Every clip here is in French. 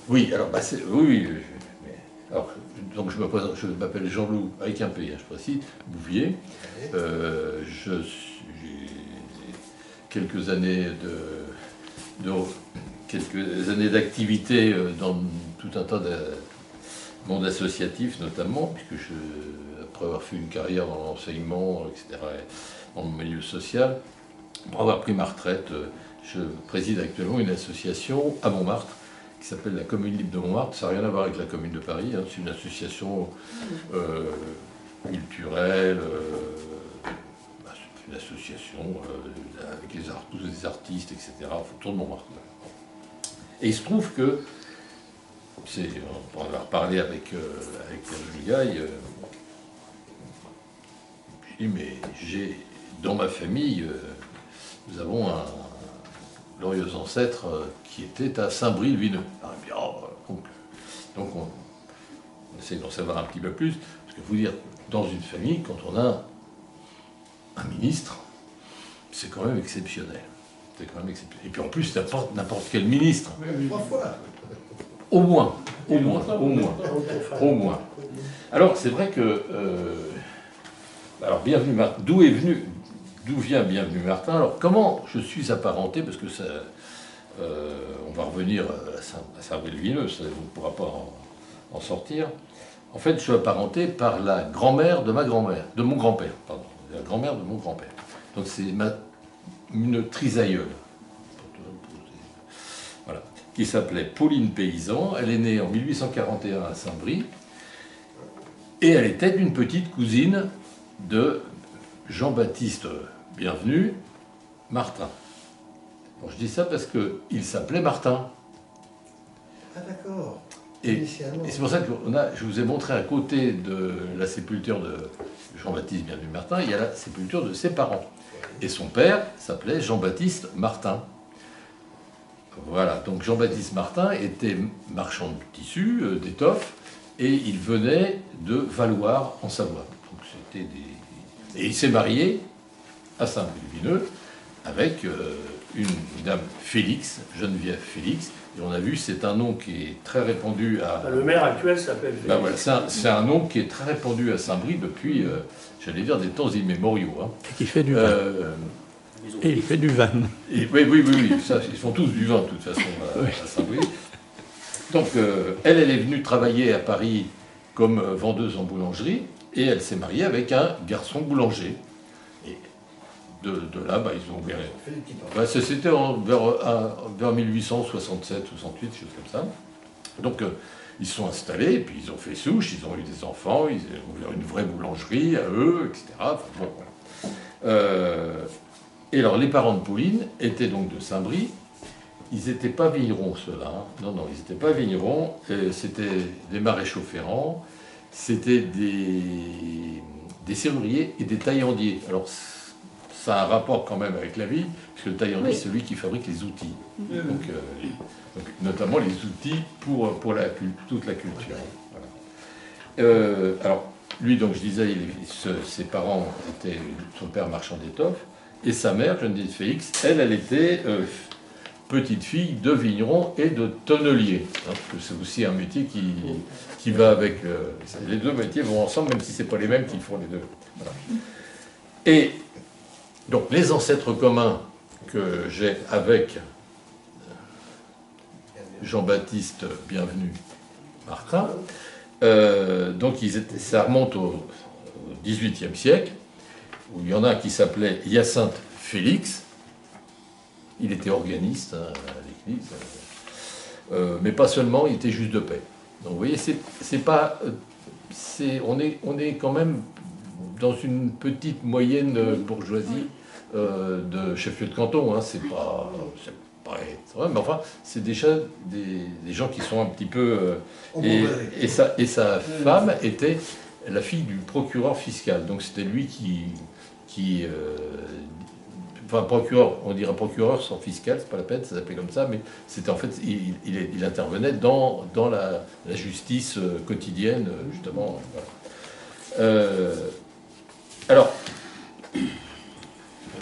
Oui, alors, oui, oui, alors, donc je me présente, je m'appelle Jean-Loup, avec un P, hein, je précise, Bouvier. J'ai quelques années quelques années d'activité dans tout un tas de monde associatif notamment, puisque après avoir fait une carrière dans l'enseignement, etc., dans le milieu social, pour avoir pris ma retraite, je préside actuellement une association à Montmartre qui s'appelle la Commune Libre de Montmartre. Ça n'a rien à voir avec la Commune de Paris, hein. C'est une association culturelle, c'est une association avec tous les artistes, etc., autour de Montmartre. Et il se trouve que, on va reparler avec Julia, je dis, mais dans ma famille, nous avons un glorieux ancêtre qui était à Saint-Brie-le-Vineux. Donc on essaie d'en savoir un petit peu plus, parce que vous dire, dans une famille, quand on a un ministre, c'est quand même exceptionnel. C'est quand même exceptionnel. Et puis en plus, n'importe quel ministre. Même 3 fois. Au moins. Alors c'est vrai que... alors Bienvenue Martin, d'où vient Bienvenue Martin? Alors comment je suis apparenté, parce que ça, on va revenir à Saint-Brie-le-Vineux, ça ne pourra pas en sortir. En fait, je suis apparenté par la grand-mère de ma grand-mère, de mon grand-père, pardon, la grand-mère de mon grand-père. Donc c'est une trisaïeule, voilà, qui s'appelait Pauline Paysan. Elle est née en 1841 à Saint-Brie, et elle était une petite cousine de Jean-Baptiste Bienvenu Martin. Bon, je dis ça parce qu'il s'appelait Martin. Ah d'accord. Et c'est pour ça que je vous ai montré à côté de la sépulture de Jean-Baptiste Bienvenu Martin, il y a la sépulture de ses parents. Et son père s'appelait Jean-Baptiste Martin. Voilà, donc Jean-Baptiste Martin était marchand de tissus, d'étoffes, et il venait de Valloire en Savoie. Donc c'était et il s'est marié à Saint-Brie-le-Vineux avec une dame Félix, Geneviève Félix. Et on a vu, c'est un nom qui est très répandu à... Le maire actuel s'appelle Félix. Ben voilà, c'est un nom qui est très répandu à Saint-Brie depuis, j'allais dire, des temps immémoriaux. Hein. Et qui fait du vin. Et il fait du vin. Oui, ça, ils font tous du vin, de toute façon, à Saint-Brie. Donc, elle est venue travailler à Paris comme vendeuse en boulangerie, et elle s'est mariée avec un garçon boulanger. Et de là, ils ont ouvert... C'était vers 1867, 68, choses comme ça. Donc, ils se sont installés, et puis ils ont fait souche, ils ont eu des enfants, ils ont ouvert une vraie boulangerie à eux, etc. Enfin, bon, voilà. Et alors, les parents de Pauline étaient donc de Saint-Brie. Ils n'étaient pas vignerons, ceux-là. Hein. Non, ils n'étaient pas vignerons. C'était des maréchaux ferrants, c'était des serruriers et des taillandiers. Alors, ça a un rapport quand même avec la vie, puisque le taillandier, c'est celui qui fabrique les outils. Donc, notamment les outils pour toute la culture. Voilà. Alors, lui, donc, je disais, ses parents étaient son père marchand d'étoffes, et sa mère, Geneviève Félix, elle était petite fille de vigneron et de tonnelier. Hein, parce que c'est aussi un métier qui va avec... les deux métiers vont ensemble, même si ce n'est pas les mêmes qui font les deux. Voilà. Et donc, les ancêtres communs que j'ai avec Jean-Baptiste Bienvenu Martin, donc ça remonte au XVIIIe siècle, où il y en a un qui s'appelait Hyacinthe Félix. Il était organiste à l'église, mais pas seulement, il était juge de paix. Donc vous voyez, on est quand même dans une petite moyenne bourgeoisie de chef-lieu de canton. Hein, c'est pas vrai, mais enfin, c'est déjà des gens qui sont un petit peu... et sa femme était la fille du procureur fiscal. Donc c'était lui qui enfin, procureur, on dirait procureur sans fiscal, c'est pas la peine, ça s'appelait comme ça, mais c'était en fait, il intervenait dans la justice quotidienne, justement. Voilà. Alors,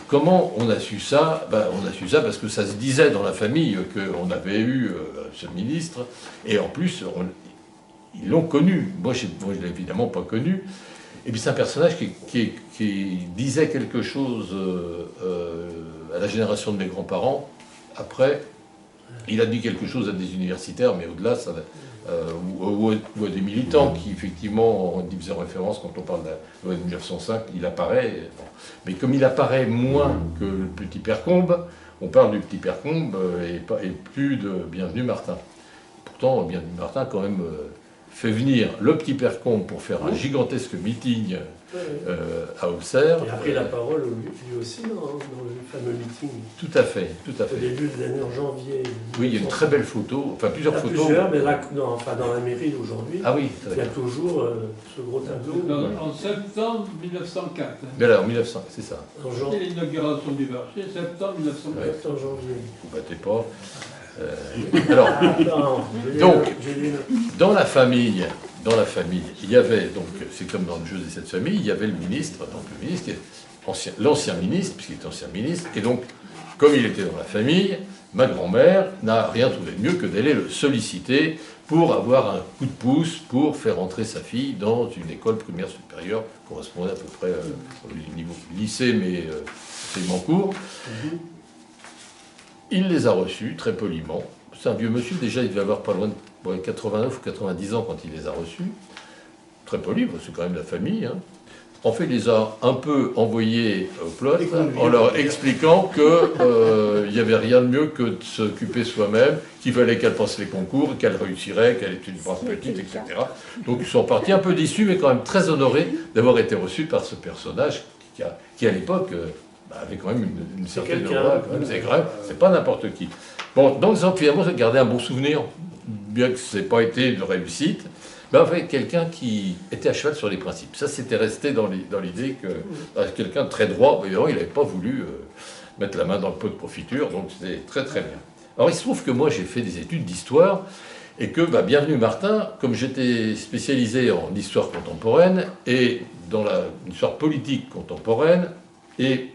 comment on a su ça? On a su ça parce que ça se disait dans la famille qu'on avait eu ce ministre, et en plus, ils l'ont connu. Moi, je ne l'ai évidemment pas connu. Et puis c'est un personnage qui disait quelque chose à la génération de mes grands-parents. Après, il a dit quelque chose à des universitaires, mais au-delà, ou à des militants qui, effectivement, y faisaient référence quand on parle de la loi de 1905, il apparaît. Bon. Mais comme il apparaît moins que le petit Père Combe, on parle du petit Père Combe et plus de Bienvenu Martin. Pourtant, Bienvenu Martin, quand même, fait venir le petit Père Combe pour faire un gigantesque meeting à Auxerre. Il a pris la parole lui aussi dans le fameux meeting. Tout à fait, tout à fait. Au début de l'année, en janvier. Oui, il y a une très belle photo, enfin plusieurs photos. Plusieurs, mais là, dans la mairie d'aujourd'hui, ah oui, il y a toujours ce gros tableau. En septembre 1904. Mais là, en 1900, c'est ça. C'était l'inauguration du marché, septembre 1904. Ouais, en janvier. Vous battez pas. Alors, donc, dans la famille, il y avait, donc, c'est comme dans le jeu de cette famille, il y avait le ministre, donc le ministre, l'ancien ministre, puisqu'il était ancien ministre, et donc, comme il était dans la famille, ma grand-mère n'a rien trouvé de mieux que d'aller le solliciter pour avoir un coup de pouce pour faire entrer sa fille dans une école primaire supérieure, correspondait à peu près au niveau lycée, mais enseignement court. Il les a reçus, très poliment. C'est un vieux monsieur, déjà il devait avoir pas loin de 89 ou 90 ans quand il les a reçus. Très poli, c'est quand même la famille. Hein. En fait, il les a un peu envoyés au plot en leur expliquant qu'il n'y avait rien de mieux que de s'occuper soi-même, qu'il fallait qu'elle passe les concours, qu'elle réussirait, qu'elle était une brave petite, etc. Donc ils sont partis un peu déçus, mais quand même très honorés d'avoir été reçus par ce personnage qui à l'époque... avait quand même une certaine aura, c'est grave, c'est pas n'importe qui. Bon, donc finalement, j'ai gardé un bon souvenir, bien que ce n'ait pas été de réussite, mais en fait, quelqu'un qui était à cheval sur les principes. Ça, c'était resté dans l'idée que quelqu'un de très droit, évidemment, il n'avait pas voulu mettre la main dans le pot de confiture, donc c'était très très bien. Alors, il se trouve que moi, j'ai fait des études d'histoire, et que, Bienvenu Martin, comme j'étais spécialisé en histoire contemporaine, et dans l'histoire politique contemporaine, et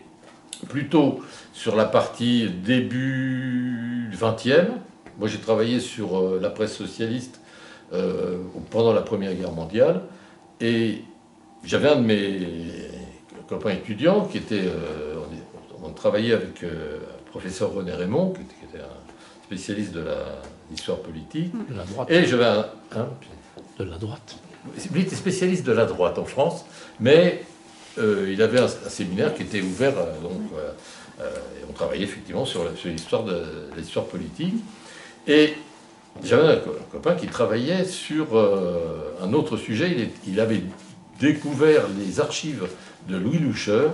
plutôt sur la partie début 20e. Moi, j'ai travaillé sur la presse socialiste pendant la Première Guerre mondiale. Et j'avais un de mes copains étudiants qui était... on travaillait avec le professeur René Raymond, qui était un spécialiste de l'histoire politique. De la droite. Et j'avais de la droite. Lui était spécialiste de la droite en France, mais... il avait un séminaire qui était ouvert, et on travaillait effectivement sur l'histoire politique. Et j'avais un copain qui travaillait sur un autre sujet. Il avait découvert les archives de Louis Loucheur.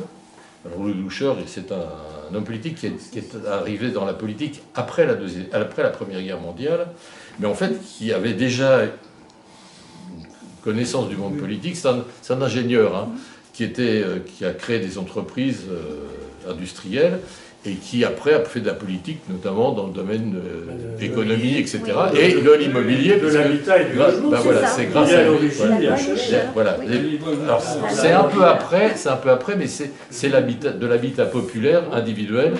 Alors, Louis Loucheur, c'est un homme politique qui est arrivé dans la politique après la Première Guerre mondiale, mais en fait qui avait déjà une connaissance du monde politique. C'est un ingénieur, hein, qui a créé des entreprises industrielles et qui après a fait de la politique, notamment dans le domaine de l'économie, etc. Oui, et de l'immobilier. De l'habitat et du logement. Voilà, c'est grâce à lui. Voilà. Alors c'est un peu après, mais c'est de l'habitat populaire, individuel,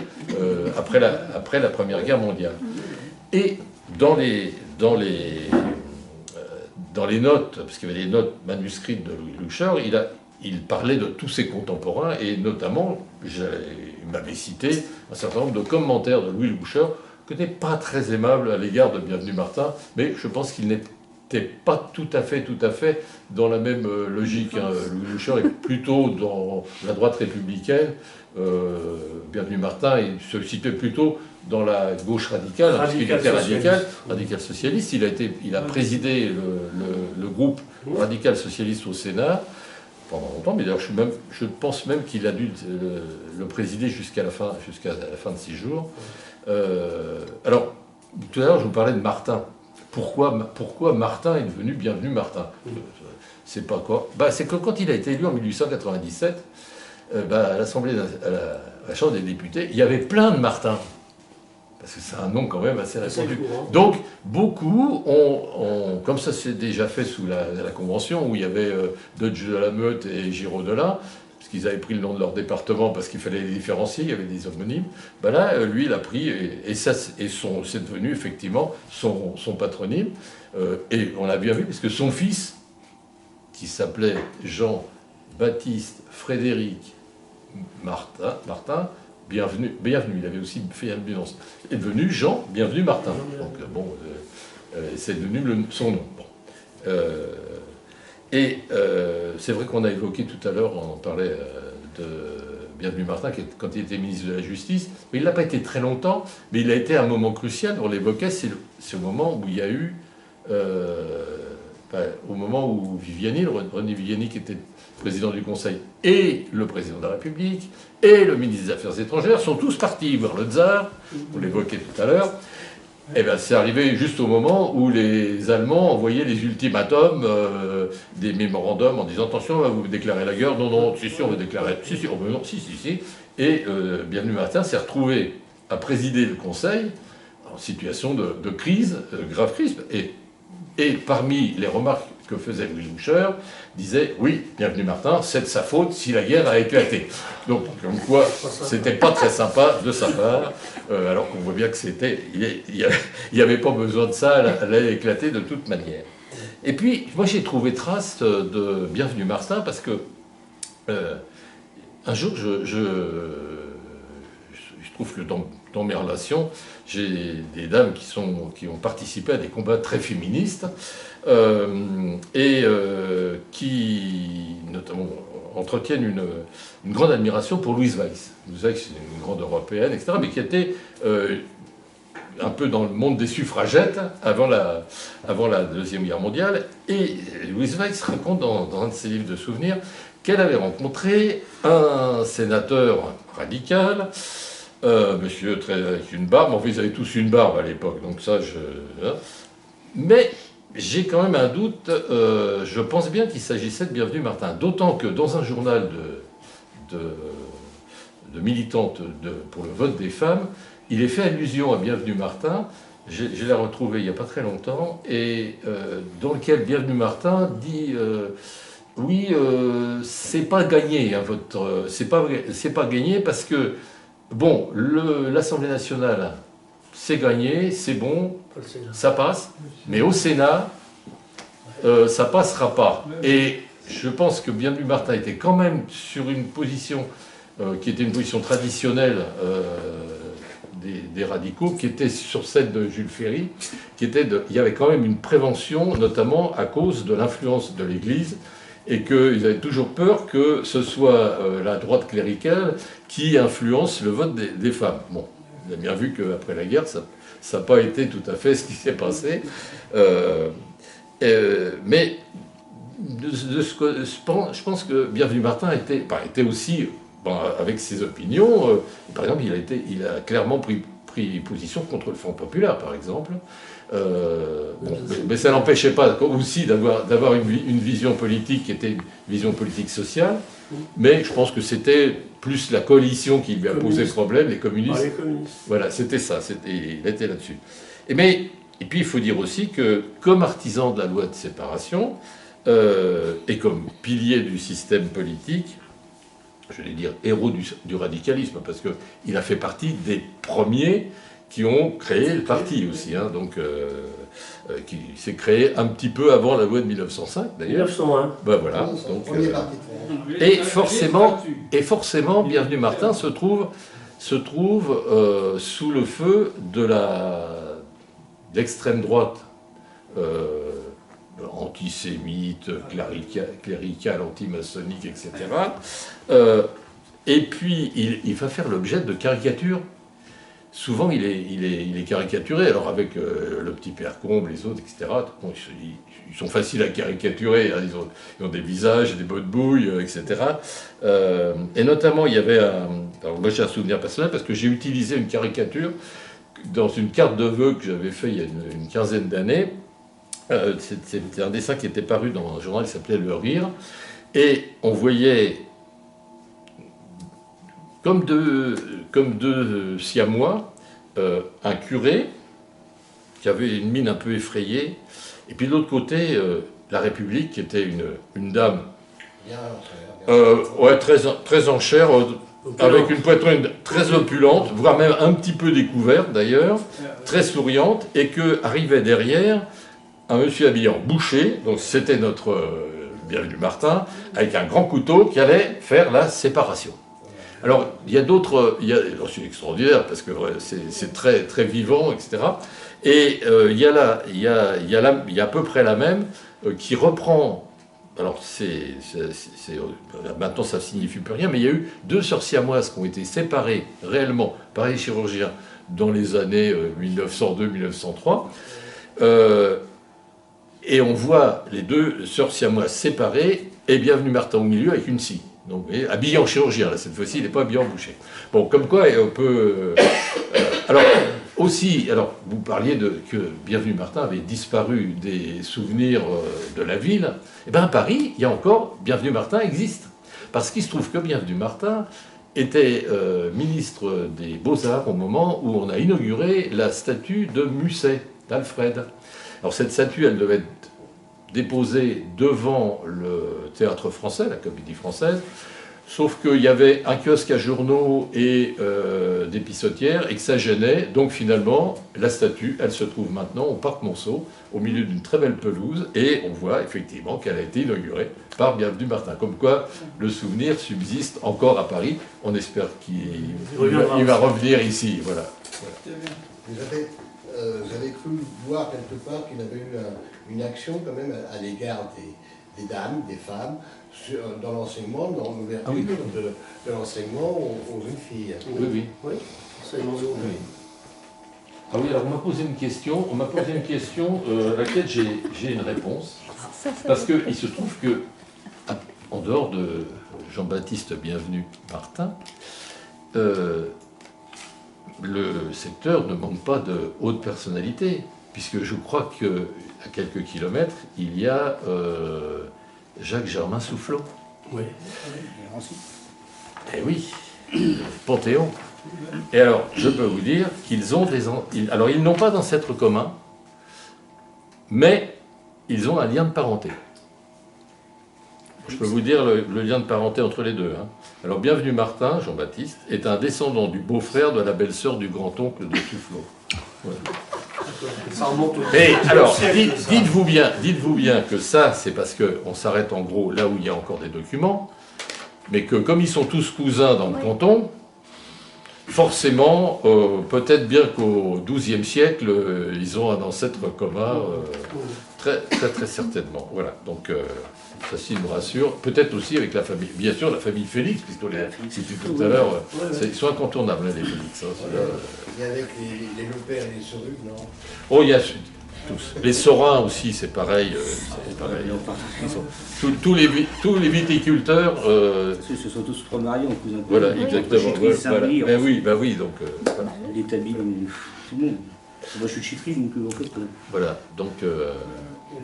après la Première Guerre mondiale. Et dans les notes, parce qu'il y avait des notes manuscrites de Louis Loucheur, il parlait de tous ses contemporains, et notamment, il m'avait cité un certain nombre de commentaires de Louis Loucheur, qui n'étaient pas très aimables à l'égard de Bienvenu Martin, mais je pense qu'il n'était pas tout à fait dans la même logique. Hein. Louis Loucheur est plutôt dans la droite républicaine, Bienvenu Martin, il se situait plutôt dans la gauche radicale, parce qu'il était radical socialiste. Il a présidé le groupe radical socialiste au Sénat pendant longtemps, mais d'ailleurs je pense même qu'il a dû le présider jusqu'à la fin de ses jours. Alors, tout à l'heure, je vous parlais de Martin. Pourquoi Martin est devenu Bienvenu Martin? C'est pas quoi? C'est que quand il a été élu en 1897, à l'Assemblée, à la Chambre des députés, il y avait plein de Martins. Parce que c'est un nom quand même assez répandu. Donc, beaucoup ont, comme ça s'est déjà fait sous la Convention, où il y avait Dodge de la Meute et Giraud Delin, parce qu'ils avaient pris le nom de leur département parce qu'il fallait les différencier, il y avait des homonymes. Ben là, lui, il a pris, c'est devenu effectivement son patronyme. Et on l'a bien vu, parce que son fils, qui s'appelait Jean-Baptiste Frédéric Martin, bienvenue, il avait aussi fait une nuance, est devenu Jean, bienvenue Martin. Donc bon, c'est devenu son nom. Bon. C'est vrai qu'on a évoqué tout à l'heure, on parlait de Bienvenu Martin, quand il était ministre de la Justice, mais il n'a pas été très longtemps, mais il a été un moment crucial, on l'évoquait, c'est le moment où il y a eu, au moment où René Viviani, qui était président du Conseil, et le président de la République, et le ministre des Affaires étrangères sont tous partis voir le tsar, on l'évoquait tout à l'heure. Eh bien, c'est arrivé juste au moment où les Allemands envoyaient les ultimatums, des mémorandums en disant attention, vous déclarez la guerre. Non, non, si, on va déclarer. Si. Et Bienvenu Martin s'est retrouvé à présider le Conseil en situation de crise, grave crise. Et parmi les remarques que faisait Louis Boucher, disait oui, Bienvenu Martin, c'est de sa faute si la guerre a éclaté. Donc, comme quoi, c'était pas très sympa de sa part, alors qu'on voit bien que il n'y avait pas besoin de ça, elle allait éclater de toute manière. Et puis, moi j'ai trouvé trace de Bienvenu Martin parce que un jour, je trouve que dans mes relations, j'ai des dames qui ont participé à des combats très féministes qui, notamment, entretiennent une grande admiration pour Louise Weiss. Louise Weiss, c'est une grande européenne, etc., mais qui était un peu dans le monde des suffragettes avant la Deuxième Guerre mondiale. Et Louise Weiss raconte dans un de ses livres de souvenirs qu'elle avait rencontré un sénateur radical, monsieur avec une barbe, en fait ils avaient tous une barbe à l'époque, donc ça mais j'ai quand même un doute, je pense bien qu'il s'agissait de Bienvenu Martin, d'autant que dans un journal de militante pour le vote des femmes, il est fait allusion à Bienvenu Martin, je l'ai retrouvé il n'y a pas très longtemps, et dans lequel Bienvenu Martin dit oui, c'est pas gagné, hein, c'est pas gagné parce que bon, l'Assemblée nationale, c'est gagné, c'est bon, ça passe, mais au Sénat, ça passera pas. Et je pense que Bienvenu Martin était quand même sur une position qui était une position traditionnelle des radicaux, qui était sur celle de Jules Ferry, il y avait quand même une prévention, notamment à cause de l'influence de l'Église, et qu'ils avaient toujours peur que ce soit la droite cléricale qui influence le vote des femmes. Bon, on a bien vu qu'après la guerre, ça n'a pas été tout à fait ce qui s'est passé. Mais je pense que Bienvenu Martin était aussi, avec ses opinions, par exemple, il a clairement pris position contre le Front populaire, par exemple. Mais ça n'empêchait pas aussi d'avoir une vision politique qui était une vision politique sociale, mais je pense que c'était plus la coalition qui lui a posé problème, les communistes. Les communistes. Voilà, c'était ça, il était là-dessus. Et puis il faut dire aussi que comme artisan de la loi de séparation, et comme pilier du système politique, je vais dire héros du radicalisme, parce qu'il a fait partie des premiers qui ont créé le parti aussi, hein, donc qui s'est créé un petit peu avant la loi de 1905 d'ailleurs. 1901. Ben voilà. Donc, et forcément, Bienvenu Martin se trouve sous le feu de l'extrême droite antisémite, cléricale, antimaçonnique, etc. Et puis il va faire l'objet de caricatures. Souvent, il est caricaturé, alors avec le petit père Combe, les autres, etc. Bon, ils sont faciles à caricaturer, hein, ils ont des visages, des bottes bouilles, etc. Et notamment, il y avait alors moi j'ai un souvenir personnel, parce que j'ai utilisé une caricature dans une carte de vœux que j'avais fait il y a une quinzaine d'années. C'était un dessin qui était paru dans un journal qui s'appelait Le Rire, et on voyait comme deux siamois, un curé qui avait une mine un peu effrayée, et puis de l'autre côté, la République, qui était une dame Bien en chair. Ouais, très en chair, avec une poitrine très opulente, voire même un petit peu découverte d'ailleurs, très souriante, et que arrivait derrière un monsieur habillé en boucher, donc c'était notre Bienvenu Martin, avec un grand couteau qui allait faire la séparation. Alors, il y a d'autres, c'est extraordinaire parce que c'est très, très vivant, etc. Et il y a à peu près la même qui reprend. Alors, maintenant ça ne signifie plus rien, mais il y a eu 2 sœurs siamoises qui ont été séparées réellement par les chirurgiens dans les années 1902-1903. Et on voit les 2 sœurs siamoises séparées et Bienvenu Martin au milieu avec une scie. Donc, habillé en chirurgien, là, cette fois-ci, il n'est pas habillé en boucher. Bon, comme quoi, on peut... alors, aussi, vous parliez que Bienvenu Martin avait disparu des souvenirs de la ville. Eh bien, à Paris, il y a encore... Bienvenu Martin existe. Parce qu'il se trouve que Bienvenu Martin était ministre des Beaux-Arts au moment où on a inauguré la statue de Musset, d'Alfred. Alors, cette statue, elle devait être déposée devant le Théâtre Français, la Comédie Française, sauf qu'il y avait un kiosque à journaux et des pissotières, et que ça gênait. Donc finalement, la statue, elle se trouve maintenant au Parc Monceau, au milieu d'une très belle pelouse, et on voit effectivement qu'elle a été inaugurée par Bienvenu Martin. Comme quoi, le souvenir subsiste encore à Paris. On espère qu'il va revenir ici. Voilà. Vous avez cru voir quelque part qu'il avait eu une action quand même à l'égard des dames, des femmes, dans l'enseignement, dans l'ouverture de l'enseignement aux jeunes filles. Oui. Oui. Ah oui, alors on m'a posé une question, à laquelle j'ai une réponse. Parce qu'il se trouve que, en dehors de Jean-Baptiste Bienvenu Martin, le secteur ne manque pas de haute personnalité, puisque je crois qu'à quelques kilomètres, il y a Jacques Germain Soufflot. Oui. Eh oui, Panthéon. Et alors, je peux vous dire qu'ils ont alors, ils n'ont pas d'ancêtre commun, mais ils ont un lien de parenté. Je peux vous dire le lien de parenté entre les deux. Hein. Alors, Bienvenu Martin, Jean-Baptiste, est un descendant du beau-frère de la belle-sœur du grand-oncle de Soufflot. Ouais. Ça remonte au... Et alors, dites-vous bien que ça, c'est parce qu'on s'arrête en gros là où il y a encore des documents, mais que comme ils sont tous cousins dans le canton, forcément, peut-être bien qu'au XIIe siècle, ils ont un ancêtre commun, très, très, très certainement. Voilà, donc ça, s'il me rassure. Peut-être aussi avec la famille, bien sûr, la famille Félix, puisque si tu tout à l'heure, ils sont incontournables, les Félix. Hein, il y a avec les Lopère et les Soruc, non? Oh, il y a tous. Les Sorins aussi, c'est pareil. Tous les viticulteurs. Ce sont tous remariés en cousin. Voilà, exactement. Voilà. Oui, donc. Voilà. L'établi, tout le monde. Moi, je suis de Chitry, donc en fait. Voilà, donc.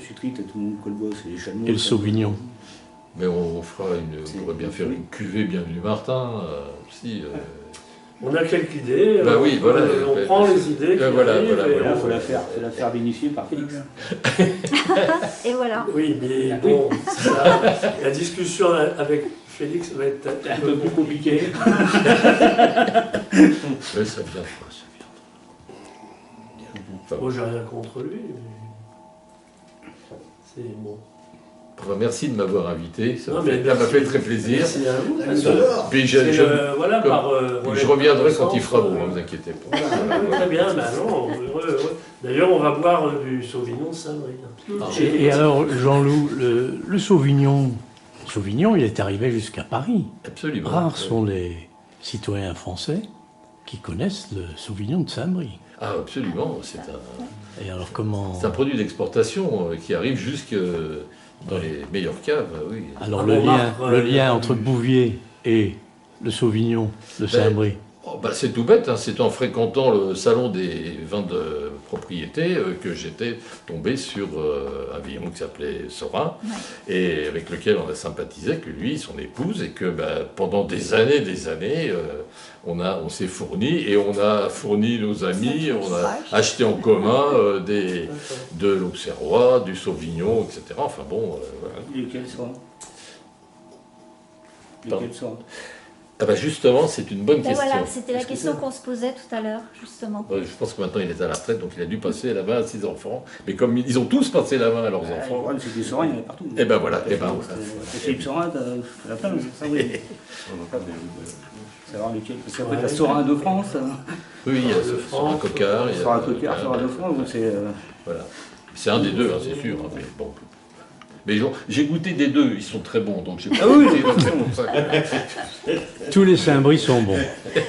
Chitry, t'as tout le monde, Colbois, c'est les Chameaux. Et le Sauvignon. Mais on pourrait bien faire une cuvée Bienvenu Martin aussi. On a quelques idées, bah oui, voilà, on prend les idées. Voilà, Il faut la faire bénéficier par Félix. Et voilà. Oui, mais bon, la discussion avec Félix va être un peu plus compliquée. Mais ça vient quoi, Enfin, moi, j'ai rien contre lui, mais c'est bon. Enfin, merci de m'avoir invité, ça m'a merci. fait très plaisir. Merci à vous. Puis je reviendrai quand il fera beau, ne vous inquiétez pas. Très bien, bah non, d'ailleurs on va boire du Sauvignon de Saint-Brie. Et alors, Jean-Loup, le Sauvignon, il est arrivé jusqu'à Paris. Absolument. Rares sont les citoyens français qui connaissent le Sauvignon de Saint-Brie. Ah, absolument, Et alors comment... C'est un produit d'exportation qui arrive jusque dans les meilleures caves, oui. Alors le lien entre Bouvier et le Sauvignon de Saint-Brie. C'est tout bête, hein. C'est en fréquentant le salon des vins de propriété que j'étais tombé sur un vigneron qui s'appelait Sorin, et avec lequel on a sympathisé, avec lui, son épouse, et que pendant des années, on s'est fourni, et on a fourni nos amis, on a acheté en commun de l'Auxerrois, du Sauvignon, etc. Enfin bon, voilà. Lequel Sorin? Lesquels sont? Ah bah justement, c'est une bonne Ben question. voilà, c'était la Qu'est-ce que question c'est qu'on se posait tout à l'heure, justement. Je pense que maintenant il est à la retraite, donc il a dû passer la main à ses enfants. Mais comme ils ont tous passé la main à leurs Le enfants, problème, c'est que des Sorins, il y en a partout. et ben voilà, et ben voilà. T'as Philippe Sorin, t'as la plein, ça oui. Savoir lesquels. Parce qu'après, t'as Sorin de France, Oui, il y a Sorin Coquart, il y a Sorin Coquart, Sorin de France, donc c'est. Voilà. C'est un des deux, hein, c'est sûr. Hein, mais bon. Mais j'ai goûté des deux, ils sont très bons, donc j'ai pas. Ah oui, goûté, donc c'est pour ça. Tous les Saint-Bris sont bons. Ah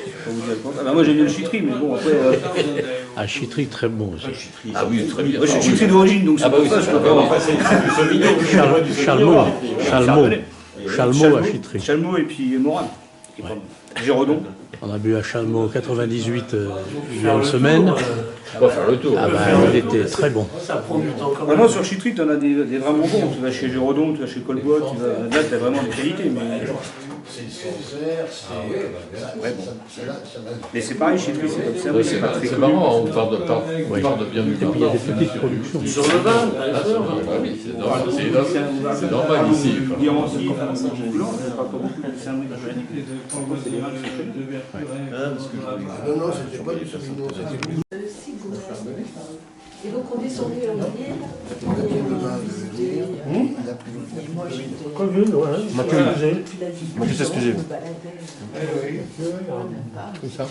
bah moi j'aime bien le chitri, mais bon après. Ah, Chitry, très bon aussi. Ah oui, très bien. Moi je suis chitri d'origine, donc c'est Ah bah pour oui, ça c'est je peux pas. Chalmot à Chitry. Chalmot et puis Morin. Géredon. On a bu à Chalmot 98 il y a une semaine. On va faire le tour. Ah bah, il était très bon. Ça prend du temps quand Ah même. non, sur Chitry, tu en as des vraiment bons. Tu vas chez Géredon, tu vas chez Colbois, là, tu as vraiment des qualités. Mais, C'est sincère, mais c'est pareil, Chitry, c'est comme ça. Ouais, c'est pas très c'est connu. marrant, on parle de bien du Et puis il y a des petites productions. Sur le vin, bien sûr. Ah oui, c'est normal, c'est normal ici. Il y a aussi, c'est pas comme beaucoup de Saint-Bris d'Atlantique. C'est des vins qui sont connus. non, non, c'était pas du Sauvignon, c'était plus Et donc on descendait en ville. le vin de venir. Il a pris Moi j'étais. Commune, ouais. Mathieu, excusez-vous. oui. Tout ça.